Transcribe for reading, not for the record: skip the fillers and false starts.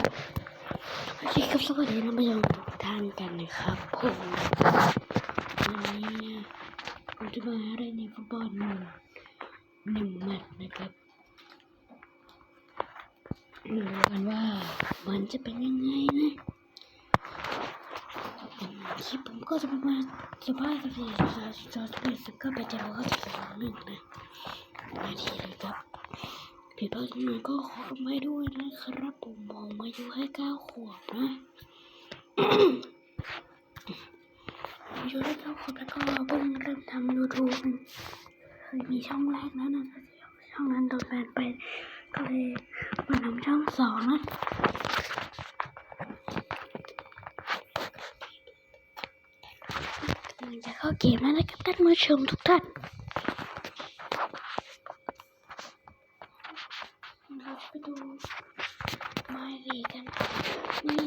โอเคครับสวัสดีท่านผู้ชมทุกท่านกันนะครับผมวันนี้ผมจะมาเล่นในฟุตบอลหนึ่งแมตช์นะครับดูกันว่ามันจะเป็นยังไงนะคลิปผมก็จะประมาณ15-18ก็ไปเจอเขาจะ1นะนาทีเลยครับผิดพลาดหน่อยก็ขออภัยด้วยนะครับผมอายุแค่9 ขวบนะอายุแค่9 ขวบแล้วก็เพิ่งเริ่มทำ YouTube เคยมีช่องแรกแล้วนะช่องนั้นโดนแบนไปก็เลยมาทำช่อง2นะจะเข้าเกมแล้วนะครับท่านผู้ชมทุกท่านเราจะไปดูไมลีกันนี่